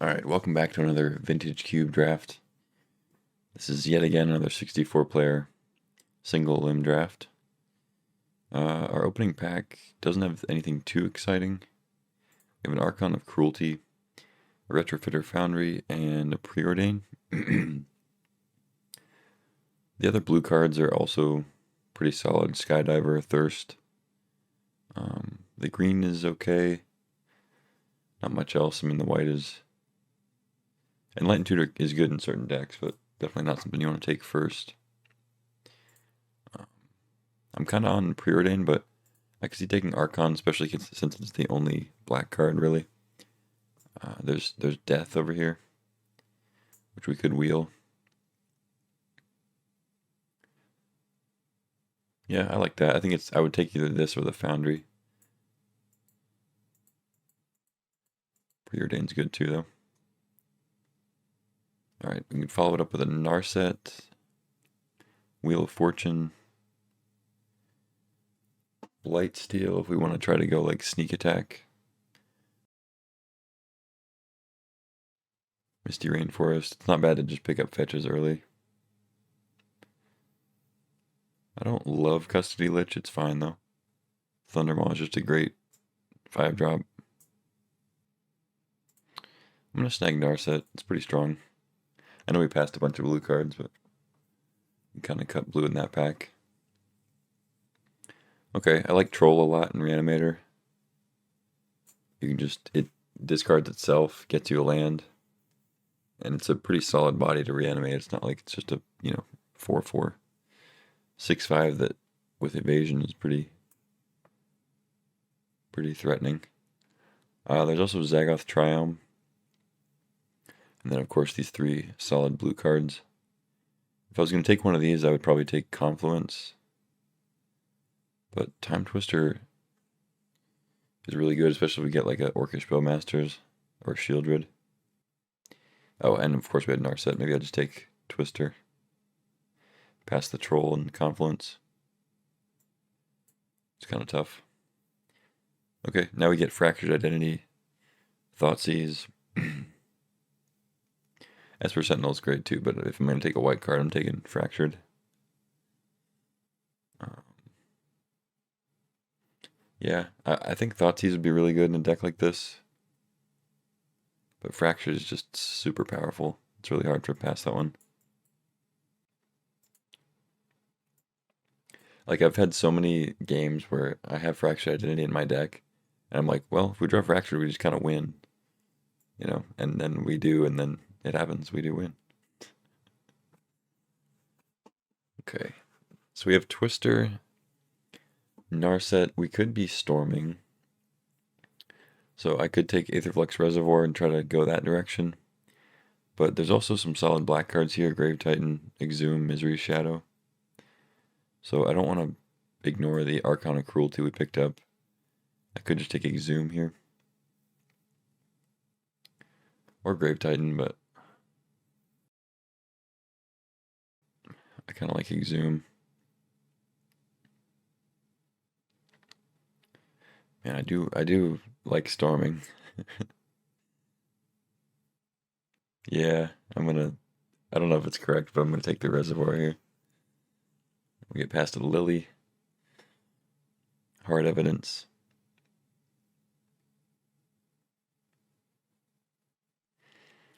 Alright, welcome back to another Vintage Cube draft. This is yet again another 64 player single limb draft. Our opening pack doesn't have anything too exciting. We have an Archon of Cruelty, a Retrofitter Foundry, and a Preordain. The other blue cards are also pretty solid. Skydiver, Thirst. The green is okay. Not much else. I mean, the white is... And Light and Tutor is good in certain decks, but definitely not something you want to take first. I'm kind of on Preordain, but I can see taking Archon, especially since it's the only black card, really. There's Death over here, which we could wheel. Yeah, I like that. I think I would take either this or the Foundry. Preordain's good too, though. Alright, we can follow it up with a Narset, Wheel of Fortune, Blightsteel if we want to try to go like Sneak Attack, Misty Rainforest. It's not bad to just pick up fetches early. I don't love Custody Lich, it's fine though. Thundermaw is just a great 5-drop. I'm going to snag Narset, it's pretty strong. I know we passed a bunch of blue cards, but we kind of cut blue in that pack. Okay, I like Troll a lot in Reanimator. You can just, it discards itself, gets you a land, and it's a pretty solid body to reanimate. It's not like it's just a, 4/4. 6/5 that with evasion is pretty threatening. There's also Zagoth Triumph. And then, of course, these 3 solid blue cards. If I was going to take one of these, I would probably take Confluence. But Time Twister is really good, especially if we get like a Orcish Bowmasters or Shieldred. Oh, and of course we had Narset. Maybe I'll just take Twister. Past the Troll and Confluence. It's kind of tough. Okay, now we get Fractured Identity, Thoughtseize. Esper Sentinel is great too, but if I'm going to take a white card, I'm taking Fractured. Yeah, I think Thoughtseize would be really good in a deck like this. But Fractured is just super powerful. It's really hard to pass that one. Like, I've had so many games where I have Fractured Identity in my deck, and I'm like, well, if we draw Fractured, we just kind of win. And then we do, and then it happens, we do win. Okay, so we have Twister, Narset. We could be Storming. So I could take Aetherflux Reservoir and try to go that direction. But there's also some solid black cards here. Grave Titan, Exhume, Misery Shadow. So I don't want to ignore the Archon of Cruelty we picked up. I could just take Exhume here. Or Grave Titan, but I kind of like Exhume. Man, I do like Storming. Yeah, I don't know if it's correct, but I'm gonna take the Reservoir here. We get past the Lily. Hard Evidence.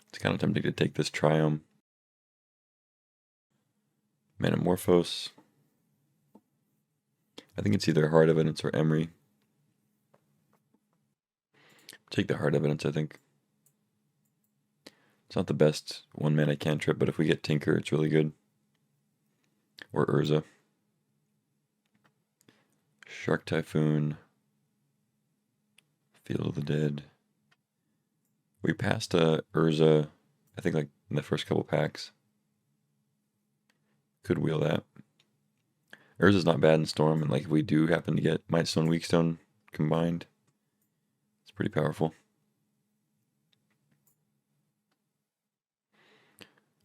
It's kind of tempting to take this Triumph. Metamorphose. I think it's either Hard Evidence or Emery. Take the Hard Evidence, I think. It's not the best 1-mana cantrip, but if we get Tinker, it's really good. Or Urza. Shark Typhoon. Field of the Dead. We passed Urza, I think like in the first couple packs. Could wheel that. Urza's not bad in Storm, and like if we do happen to get Might Stone, Weak Stone combined, it's pretty powerful.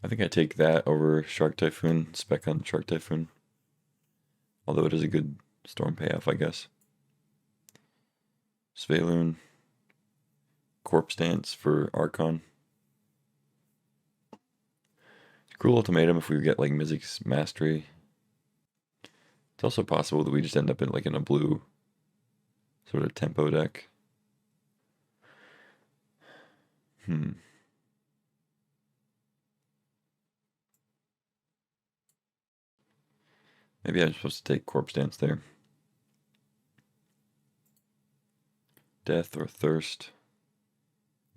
I think I take that over Shark Typhoon, spec on Shark Typhoon. Although it is a good Storm payoff, I guess. Sveiloon. Corpse Dance for Archon. Cruel Ultimatum if we get like Mizzix's Mastery. It's also possible that we just end up in like in a blue sort of tempo deck. Maybe I'm supposed to take Corpse Dance there. Death or Thirst.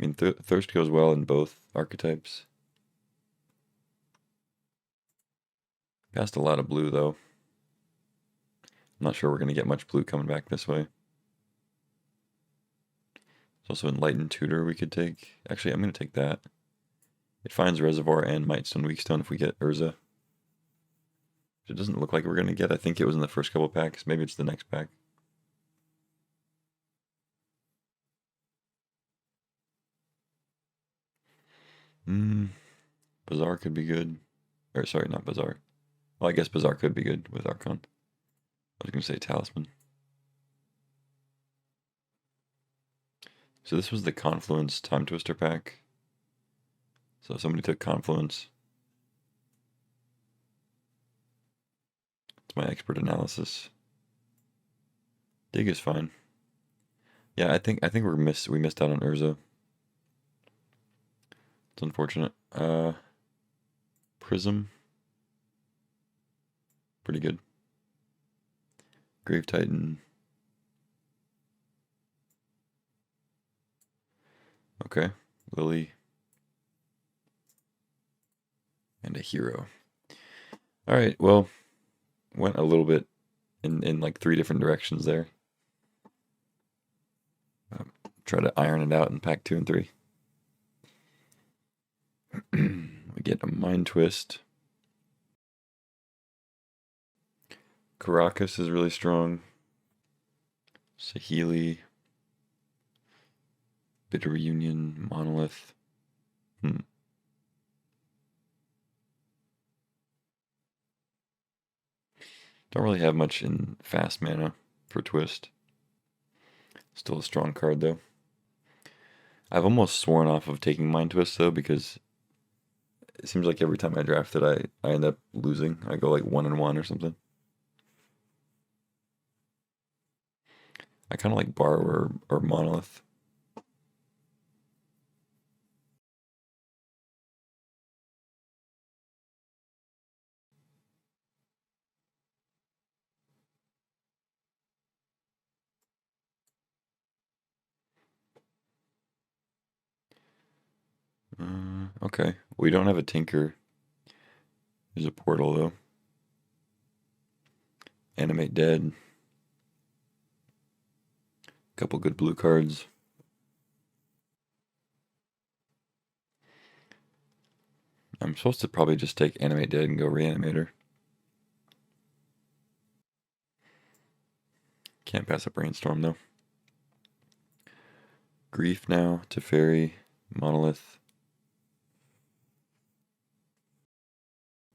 I mean, Thirst goes well in both archetypes. Passed a lot of blue, though. I'm not sure we're going to get much blue coming back this way. There's also Enlightened Tutor we could take. Actually, I'm going to take that. It finds Reservoir and Mightstone Weakstone if we get Urza. It doesn't look like we're going to get. I think it was in the first couple packs. Maybe it's the next pack. Bazaar could be good. Or sorry, not Bazaar. Well, I guess Bazaar could be good with Archon. I was going to say Talisman. So this was the Confluence Time Twister pack. So somebody took Confluence. It's my expert analysis. Dig is fine. Yeah, I think we missed out on Urza. It's unfortunate. Prism. Pretty good. Grave Titan. Okay. Lily. And a hero. Alright, well, went a little bit in like 3 different directions there. Try to iron it out in pack 2 and 3. We get a Mind Twist. Caracas is really strong. Saheeli. Bitter Reunion. Monolith. Don't really have much in fast mana for Twist. Still a strong card though. I've almost sworn off of taking Mind Twist though because it seems like every time I draft it I end up losing. I go like 1-1 or something. I kind of like Borrower or Monolith. Okay, we don't have a Tinker. There's a Portal though. Animate Dead. Couple good blue cards. I'm supposed to probably just take Animate Dead and go Reanimator. Can't pass up Brainstorm though. Grief now, Teferi, Monolith.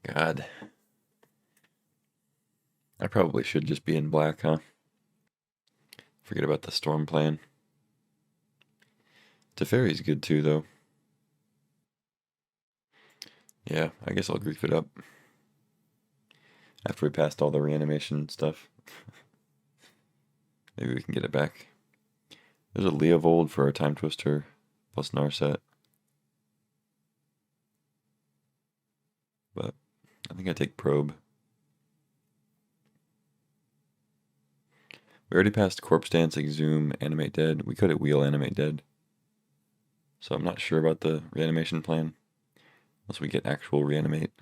God. I probably should just be in black, huh? Forget about the Storm plan. Teferi's good too, though. Yeah, I guess I'll grief it up. After we passed all the reanimation stuff. Maybe we can get it back. There's a Leovold for our Time Twister plus Narset. But I think I take Probe. We already passed Corpse Dance, Exhume, Animate Dead. We could at Wheel Animate Dead. So I'm not sure about the reanimation plan. Unless we get actual reanimate.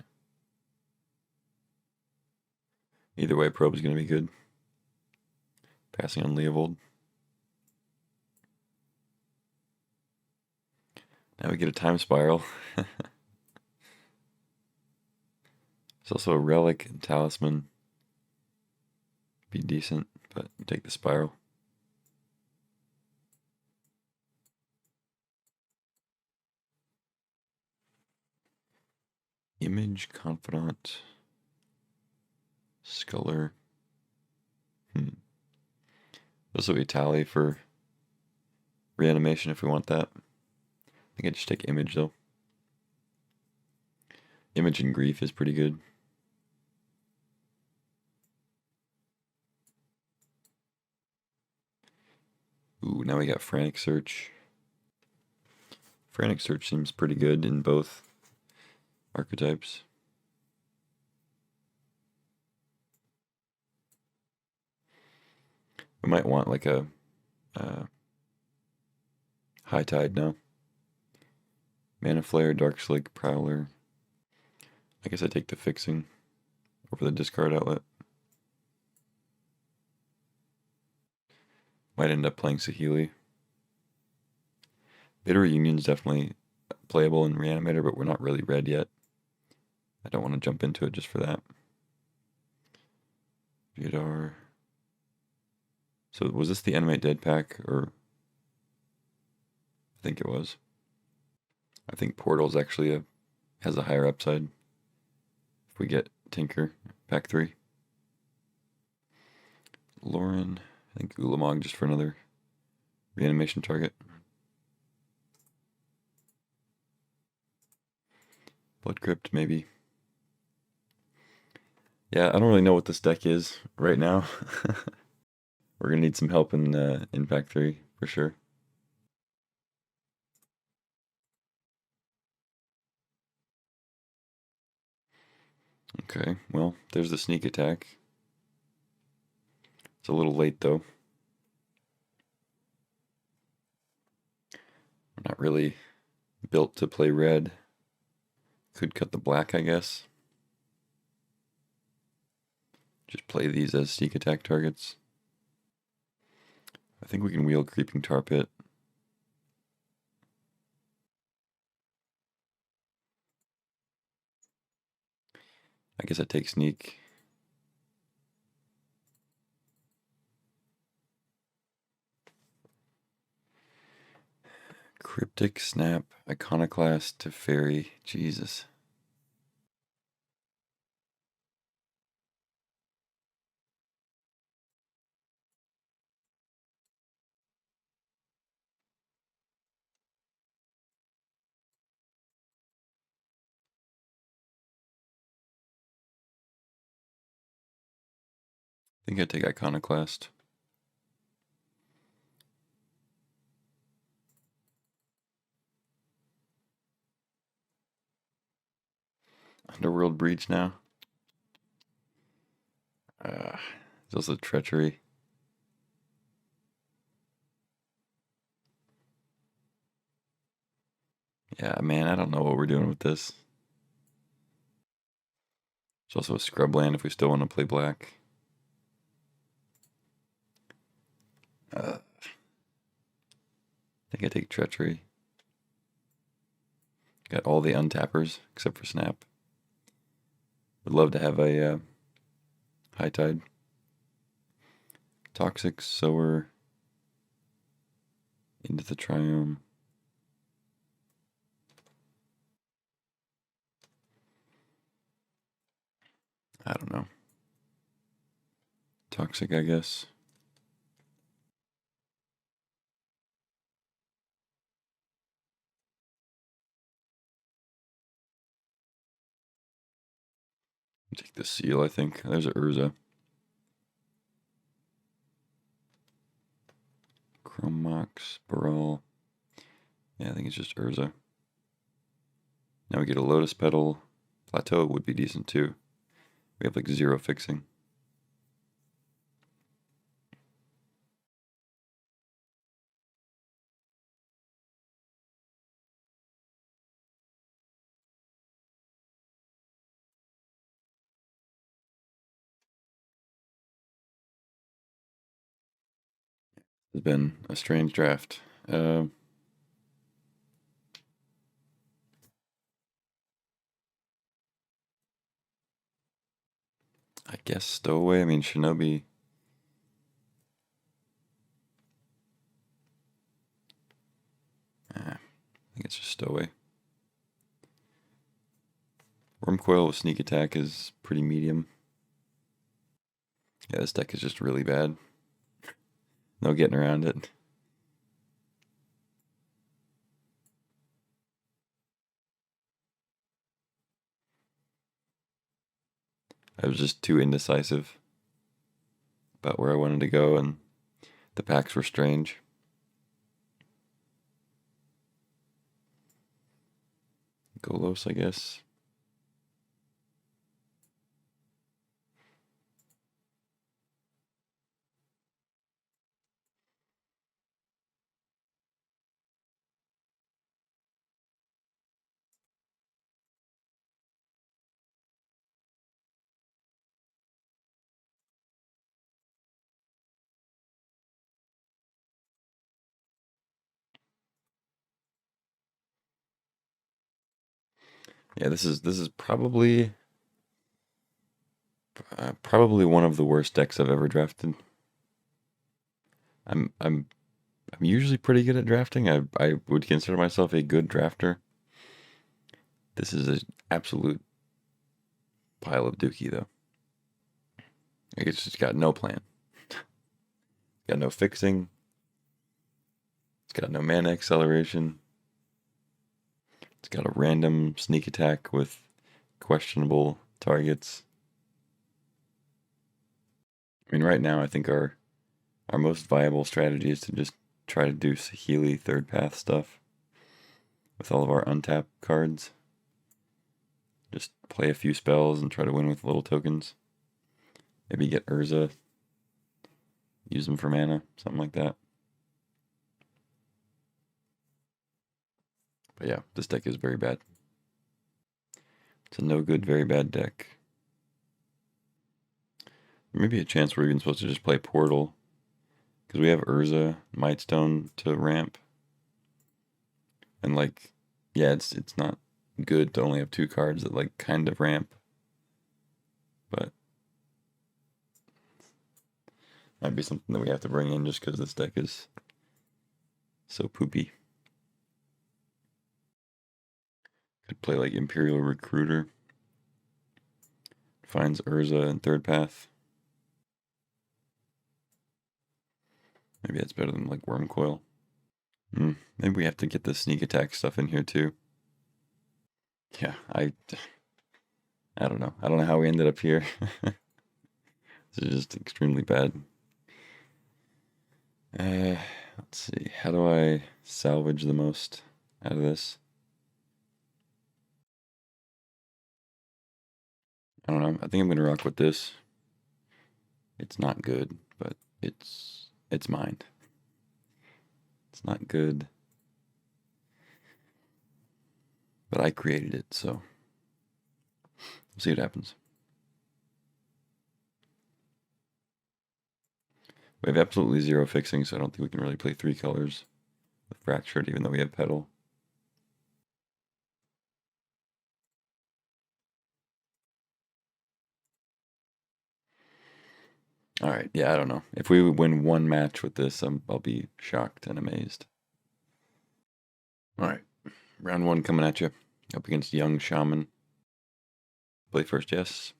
Either way, Probe is going to be good. Passing on Leovold. Now we get a Time Spiral. There's also a Relic and Talisman. Be decent, but take the Spiral. Image, Confidant, Sculler. This will be Tally for reanimation if we want that. I think I just take Image though. Image and Grief is pretty good. Ooh, now we got Frantic Search. Frantic Search seems pretty good in both archetypes. We might want like a High Tide now. Mana Flare, Dark Slick, Prowler. I guess I take the fixing over the discard outlet. Might end up playing Saheeli. Bitter Union's definitely playable in Reanimator, but we're not really red yet. I don't want to jump into it just for that. Vidar. So was this the Animate Dead pack, or? I think it was. I think Portal's actually has a higher upside if we get Tinker, pack 3. Lauren, I think Ulamog just for another reanimation target. Blood Crypt, maybe. Yeah, I don't really know what this deck is right now. We're gonna need some help in pack 3 for sure. Okay, well, there's the sneak attack. It's a little late though. We're not really built to play red. Could cut the black, I guess. Just play these as sneak attack targets. I think we can wheel Creeping Tar Pit. I guess I take sneak. Cryptic Snap, Iconoclast to Fairy. Jesus. I think I take Iconoclast. Underworld Breach now. There's also Treachery. Yeah, man, I don't know what we're doing with this. There's also a Scrubland if we still want to play black. I think I take Treachery. Got all the untappers except for Snap. Would love to have a High Tide. Toxic Sower. Into the Triome. I don't know. Toxic, I guess. Take the Seal, I think. There's a Urza. Chrome Mox, Baral. Yeah, I think it's just Urza. Now we get a Lotus Petal. Plateau would be decent too. We have like 0 fixing. It's been a strange draft. I guess Stowaway. I mean, Shinobi. I think it's just Stowaway. Wormcoil with Sneak Attack is pretty medium. Yeah, this deck is just really bad. No getting around it. I was just too indecisive about where I wanted to go, and the packs were strange. Golos, I guess. Yeah, this is probably one of the worst decks I've ever drafted. I'm usually pretty good at drafting. I would consider myself a good drafter. This is an absolute pile of dookie, though. It's just got no plan. Got no fixing. It's got no mana acceleration. It's got a random sneak attack with questionable targets. I mean, right now, I think our most viable strategy is to just try to do Saheeli third path stuff with all of our untapped cards. Just play a few spells and try to win with little tokens. Maybe get Urza, use them for mana, something like that. But yeah, this deck is very bad. It's a no good, very bad deck. Maybe a chance we're even supposed to just play Portal. Because we have Urza, Mightstone to ramp. And like, yeah, it's not good to only have 2 cards that like kind of ramp. But might be something that we have to bring in just because this deck is so poopy. Could play like Imperial Recruiter. Finds Urza in third path. Maybe that's better than like Wormcoil. Maybe we have to get the sneak attack stuff in here too. Yeah, I don't know. I don't know how we ended up here. This is just extremely bad. Let's see. How do I salvage the most out of this? I don't know. I think I'm gonna rock with this. It's not good, but it's mine. It's not good, but I created it, so we'll see what happens. We have absolutely 0 fixing, so I don't think we can really play 3 colors with Fractured, even though we have Petal. Alright, yeah, I don't know. If we win 1 match with this, I'll be shocked and amazed. Alright, round 1 coming at you. Up against Young Shaman. Play first, yes.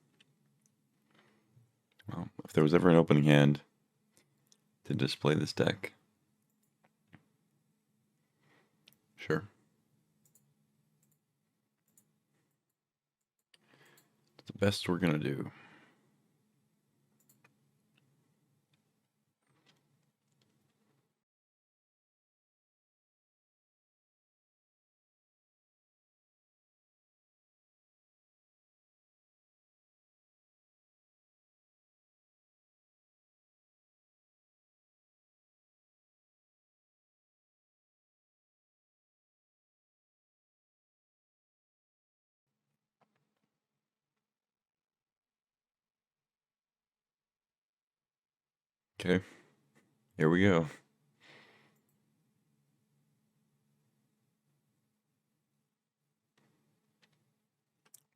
Well, if there was ever an opening hand to display this deck. Sure. It's the best we're gonna do. Okay, here we go.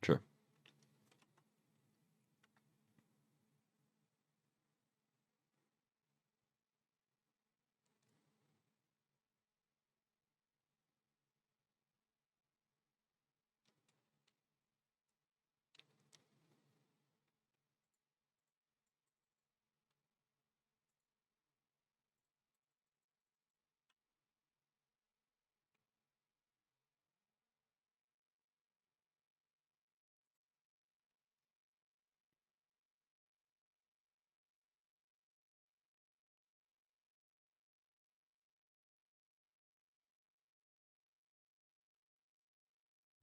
Sure.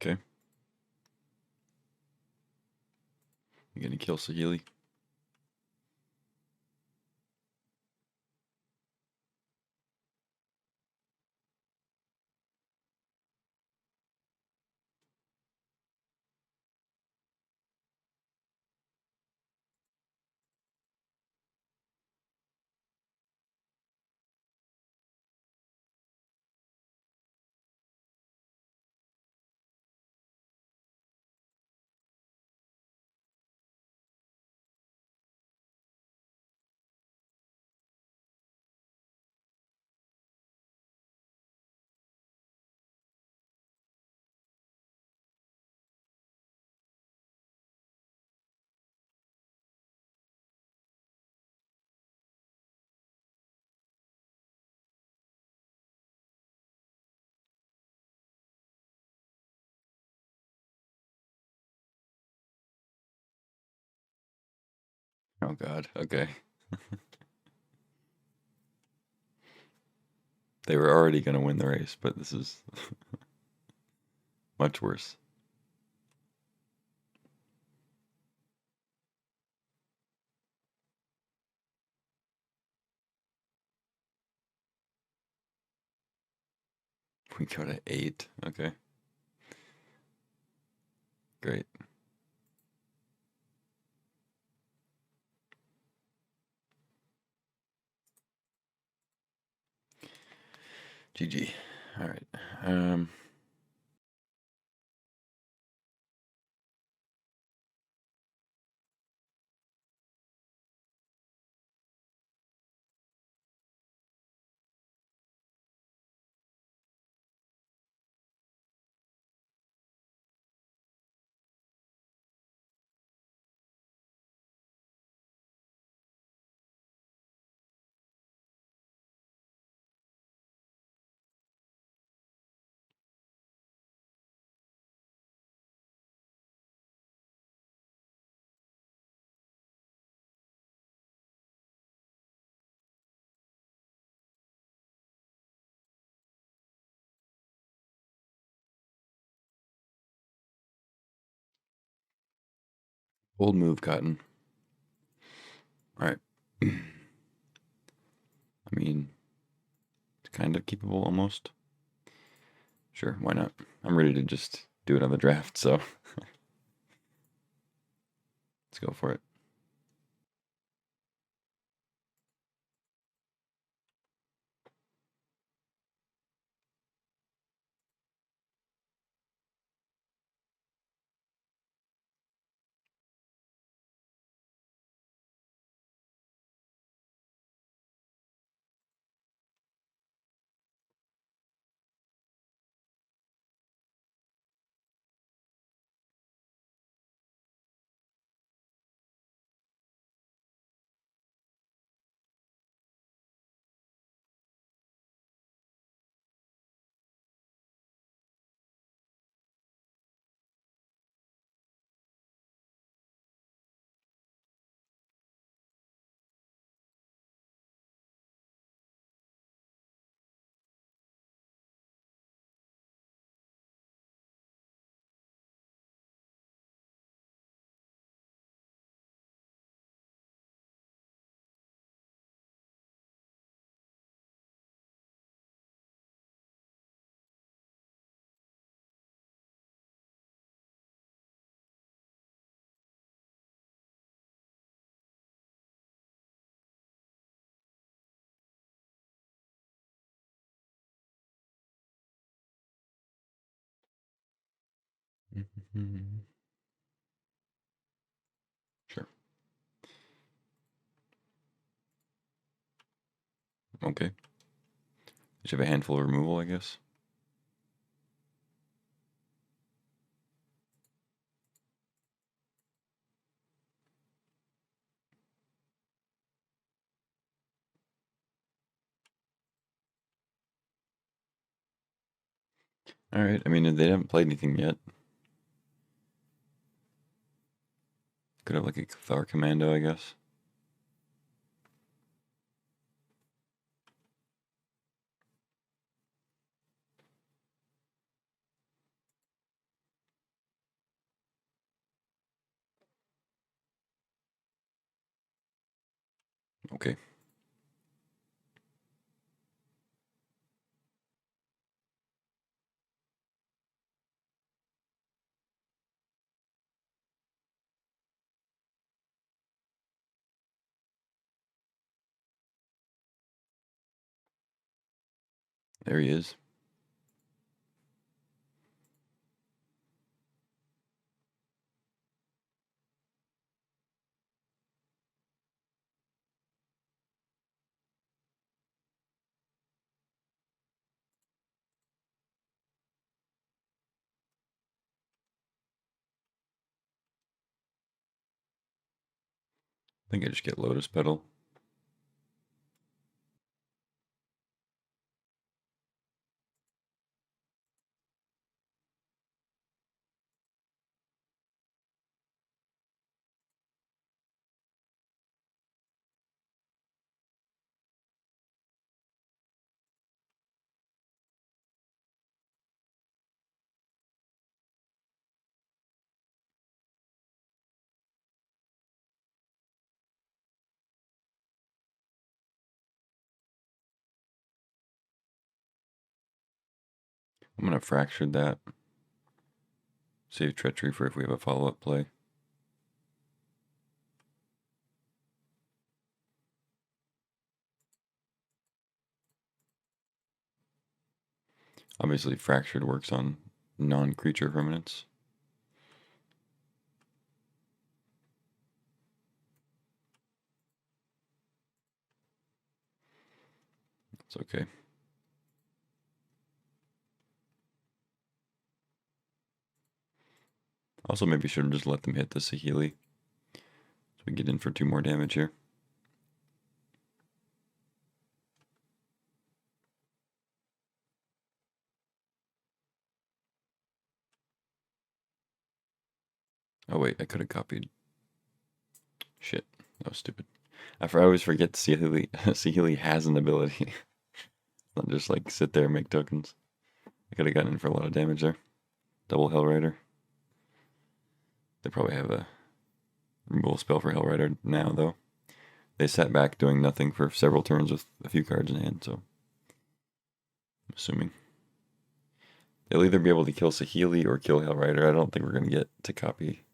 Okay. You gonna kill Saheeli? Oh god, okay. They were already gonna win the race, but this is much worse. We go to 8. Okay. Great. GG. All right. Bold move, Cotton. All right. I mean, it's kind of keepable almost. Sure, why not? I'm ready to just do it on the draft, so let's go for it. Sure. Okay. Should have a handful of removal, I guess. All right. I mean, they haven't played anything yet. Could have like a Cathar Commando, I guess. Okay. There he is. I think I just get Lotus Petal. I'm going to fracture that. Save Treachery for if we have a follow-up play. Obviously, Fractured works on non-creature permanents. It's okay. Also, maybe should have just let them hit the Saheeli. So we get in for 2 more damage here. Oh wait, I could have copied. Shit, that was stupid. I always forget Saheeli, Saheeli has an ability. Not just like sit there and make tokens. I could have gotten in for a lot of damage there. Double Hellrider. They probably have a removal spell for Hellrider now, though. They sat back doing nothing for several turns with a few cards in hand, so I'm assuming. They'll either be able to kill Saheeli or kill Hellrider. I don't think we're going to get to copy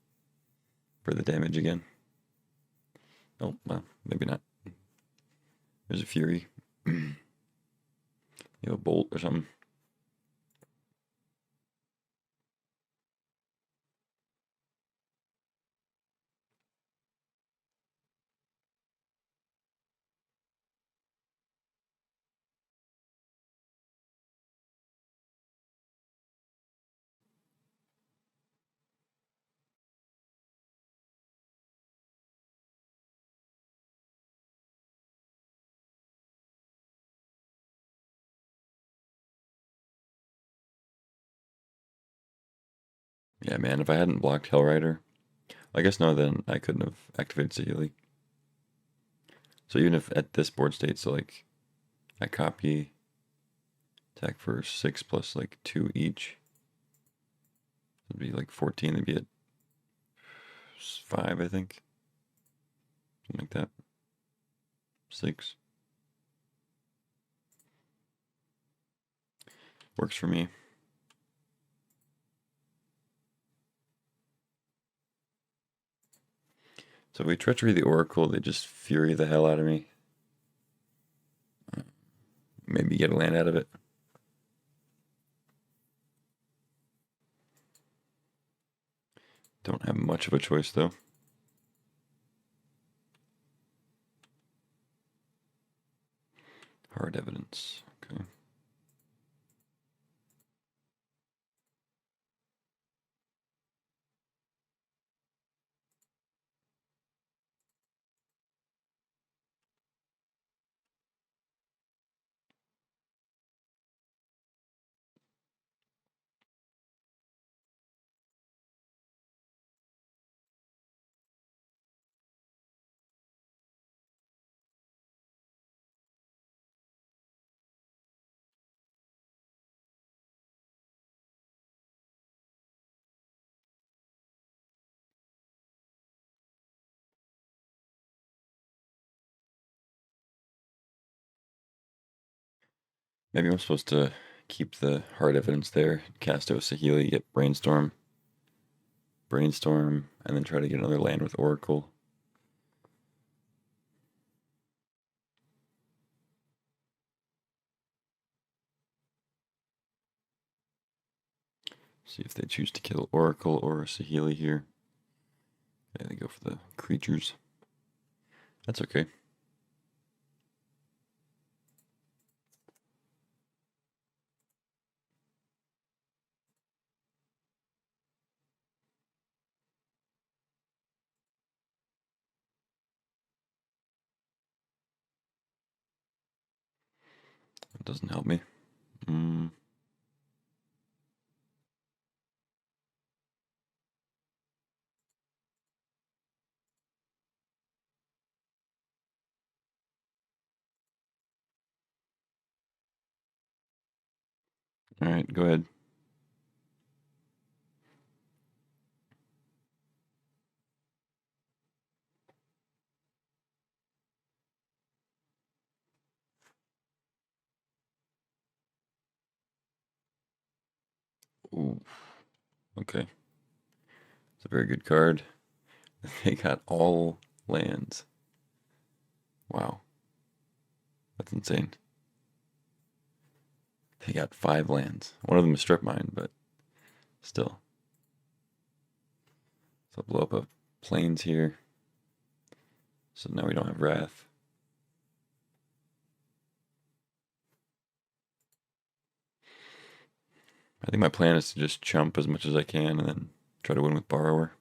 for the damage again. Oh, well, maybe not. There's a Fury. You have a Bolt or something. Yeah, man, if I hadn't blocked Hellrider, I guess no, then I couldn't have activated Saheeli. So even if at this board state, so like I copy, attack for 6 plus like 2 each, it'd be like 14. They'd be at 5, I think. Something like that. 6. Works for me. So if we Treachery the Oracle, they just Fury the hell out of me. Maybe get a land out of it. Don't have much of a choice, though. Hard evidence. Okay. Maybe I'm supposed to keep the hard evidence there, cast out Saheeli, get Brainstorm, and then try to get another land with Oracle. See if they choose to kill Oracle or Saheeli here. Yeah, they go for the creatures. That's okay. It doesn't help me. Alright, go ahead. Ooh, okay. It's a very good card. They got all lands. Wow. That's insane. They got 5 lands. One of them is Strip Mine, but still. So I'll blow up a Plains here. So now we don't have Wrath. I think my plan is to just chump as much as I can and then try to win with Borrower.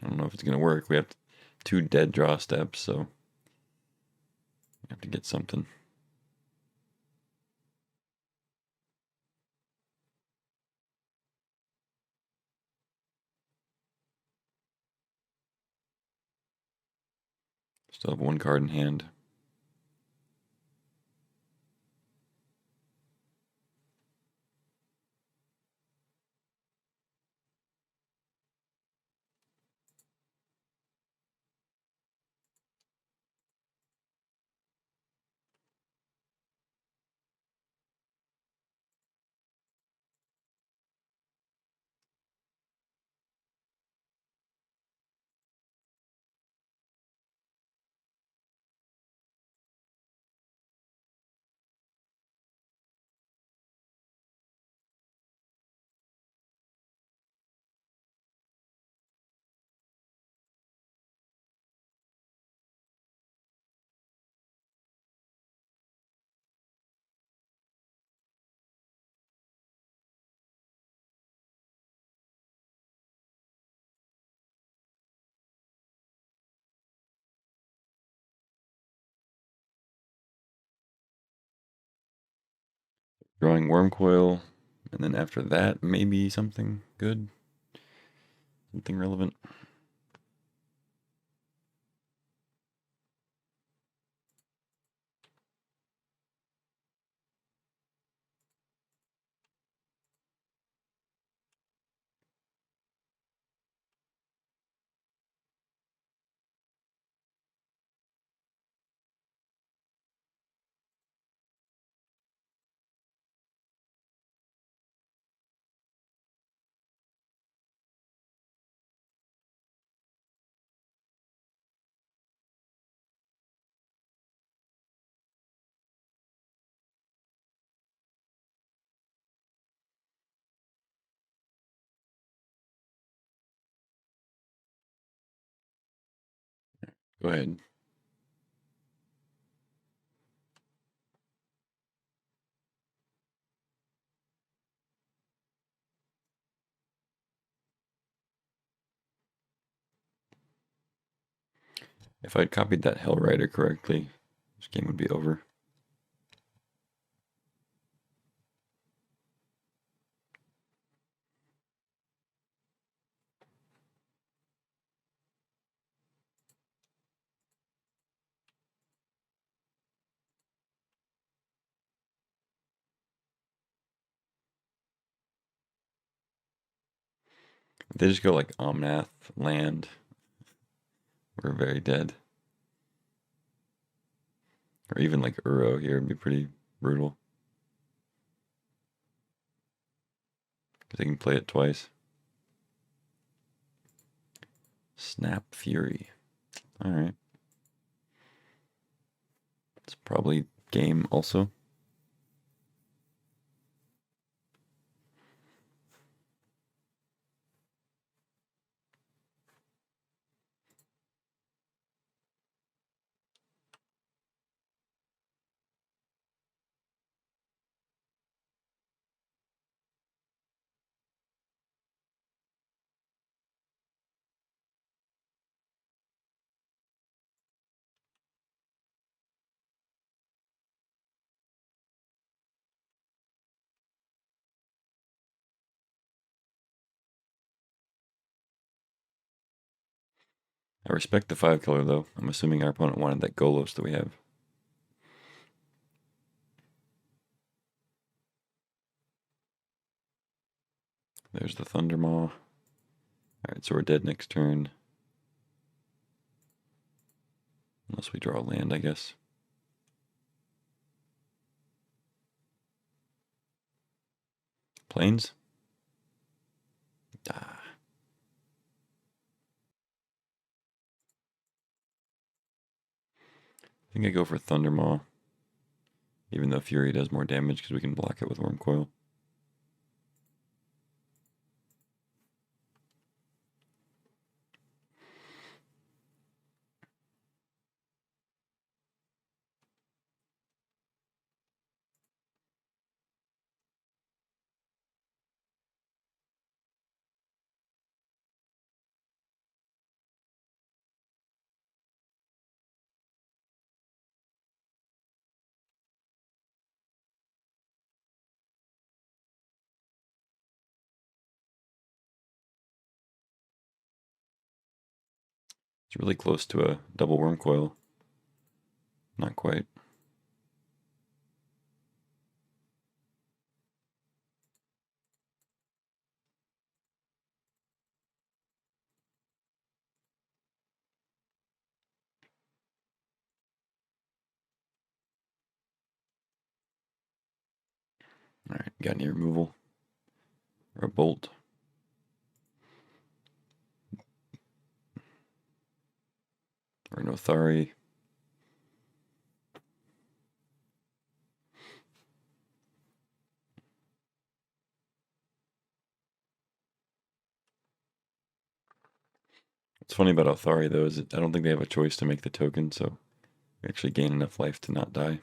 I don't know if it's going to work. We have 2 dead draw steps, so we have to get something. Still have 1 card in hand. Drawing Wormcoil, and then after that, maybe something good. Something relevant. Go ahead. If I'd copied that Hellrider correctly, this game would be over. If they just go like Omnath, land, we're very dead. Or even like Uro here would be pretty brutal. Because they can play it twice. Snap Fury. Alright. It's probably game also. I respect the 5 color though. I'm assuming our opponent wanted that Golos that we have. There's the Thundermaw. Alright, so we're dead next turn. Unless we draw a land, I guess. Plains? Ah. I think I go for Thundermaw. Even though Fury does more damage because we can block it with Wormcoil. It's really close to a double Wormcoil. Not quite. Alright, got any removal? Or a bolt? Or an Othari? What's funny about Othari though is that I don't think they have a choice to make the token, so we actually gain enough life to not die.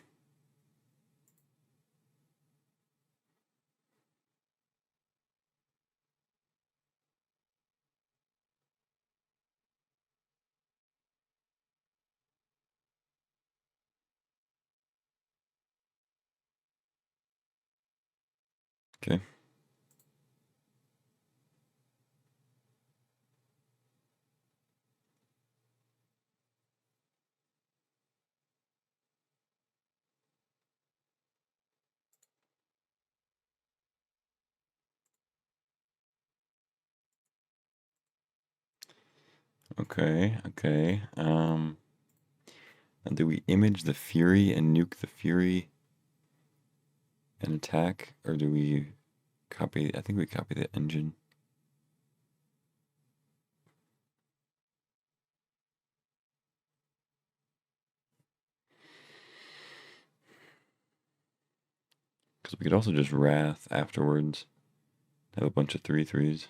Okay. Okay. And do we image the Fury and nuke the Fury and attack? Or do we copy? I think we copy the engine. Because we could also just Wrath afterwards. Have a bunch of 3/3s.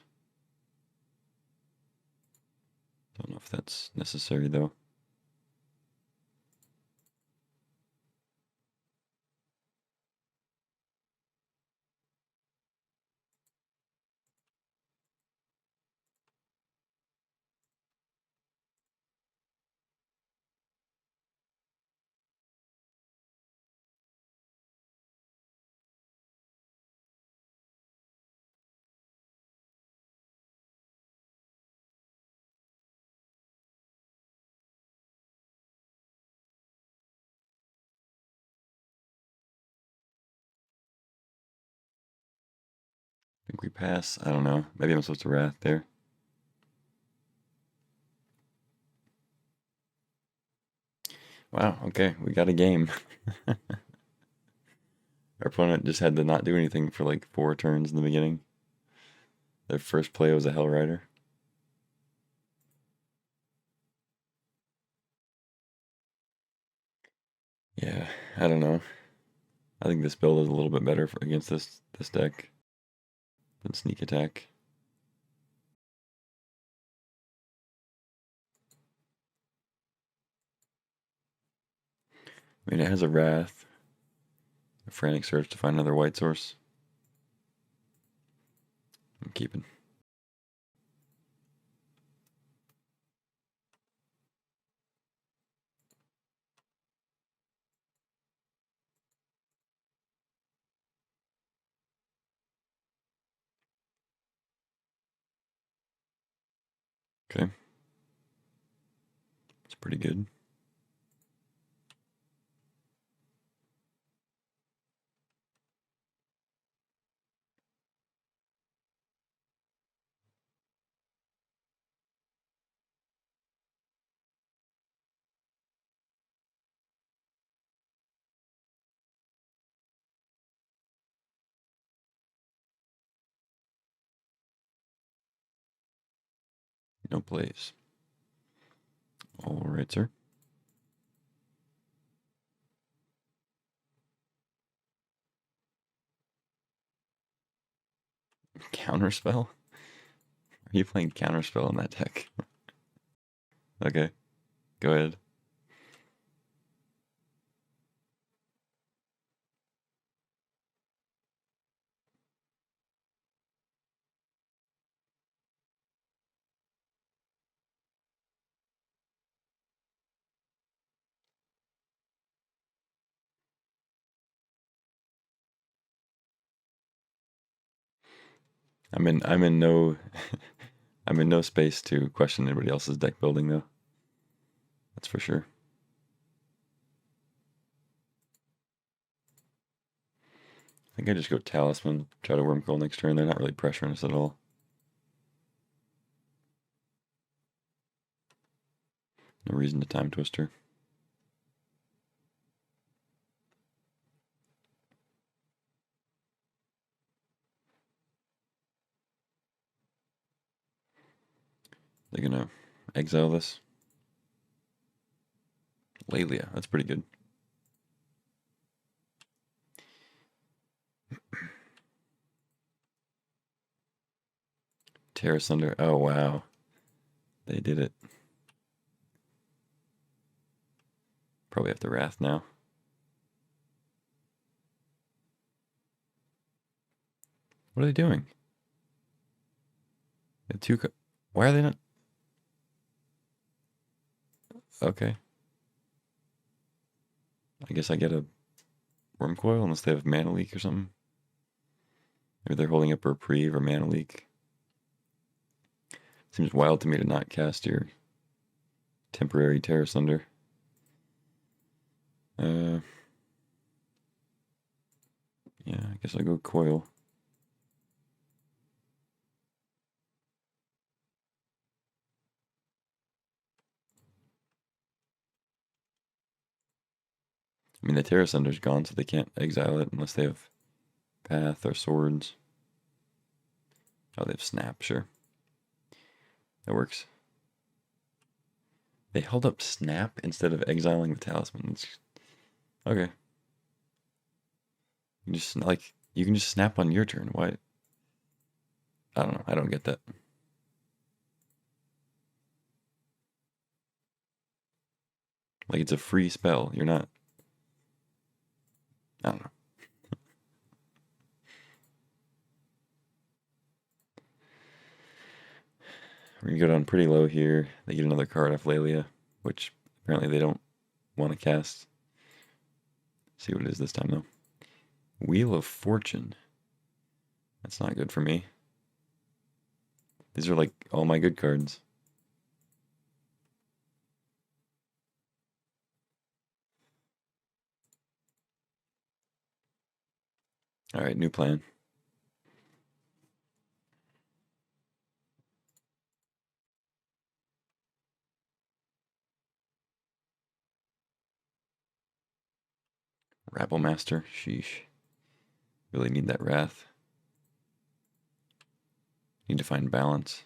Don't know if that's necessary though. I think we pass. I don't know. Maybe I'm supposed to Wrath there. Wow, okay, we got a game. Our opponent just had to not do anything for like 4 turns in the beginning. Their first play was a Hell Rider. Yeah, I don't know. I think this build is a little bit better against this deck than Sneak Attack. I mean, it has a Wrath, a Frantic Search to find another white source. I'm keeping. Okay. It's pretty good. No plays. All right, sir. Counterspell? Are you playing Counterspell in that deck? Okay, go ahead. I'm in no I'm in no space to question anybody else's deck building though. That's for sure. I think I just go Talisman, try to Wormcoil next turn. They're not really pressuring us at all. No reason to Time Twister. They're gonna exile this. Lelia, that's pretty good. Terra Sunder. Oh wow, they did it. Probably have to Wrath now. What are they doing? They have two. Why are they not? Okay. I guess I get a Wormcoil unless they have Mana Leak or something. Maybe they're holding up a Reprieve or Mana Leak. Seems wild to me to not cast your temporary Terra Sunder. Yeah, I guess I'll go Coil. I mean, the Terra Sunder's gone, so they can't exile it unless they have Path or Swords. Oh, they have Snap, sure. That works. They held up Snap instead of exiling the Talisman. It's, okay. You can just snap on your turn. Why? I don't know. I don't get that. Like, it's a free spell. You're not. I don't know. We're gonna go down pretty low here. They get another card off Lelia, which apparently they don't want to cast. See what it is this time, though. Wheel of Fortune. That's not good for me. These are like all my good cards. Alright, new plan. Rabble Master. Sheesh. Really need that Wrath. Need to find balance.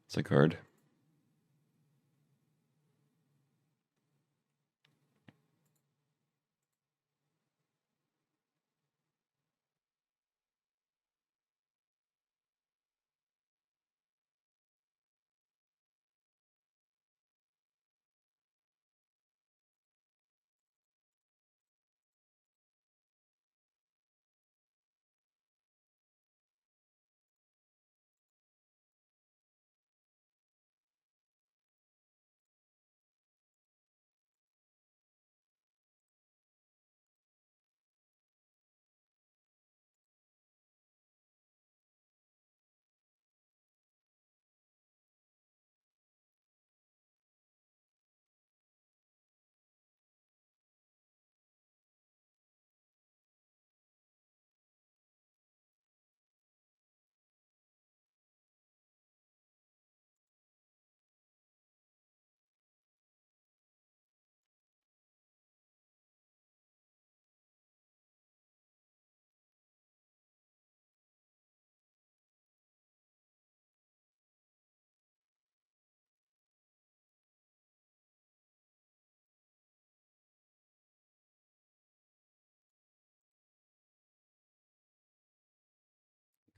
It's a card.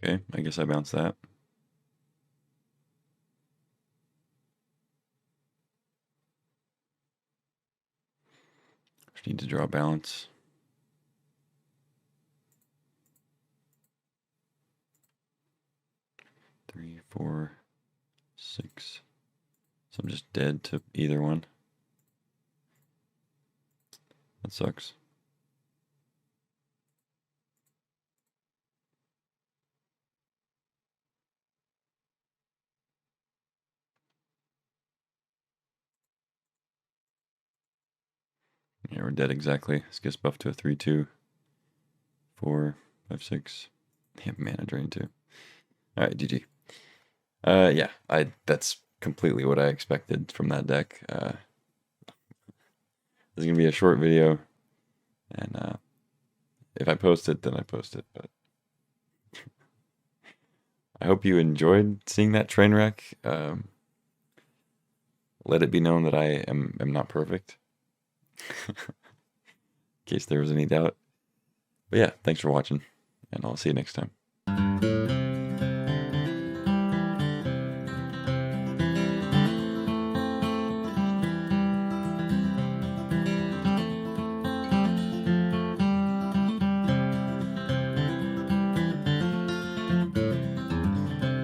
Okay, I guess I bounce that. Just need to draw balance. Three, 4, 6. So I'm just dead to either one. That sucks. Yeah, we're dead exactly. This gets buffed to a 3/2. 4, 5, 6. Yeah, mana drain too. Alright, GG. Yeah, that's completely what I expected from that deck. This is gonna be a short video, and if I post it, then I post it. But I hope you enjoyed seeing that train wreck. Let it be known that I am not perfect, in case there was any doubt. But yeah, thanks for watching, and I'll see you next time.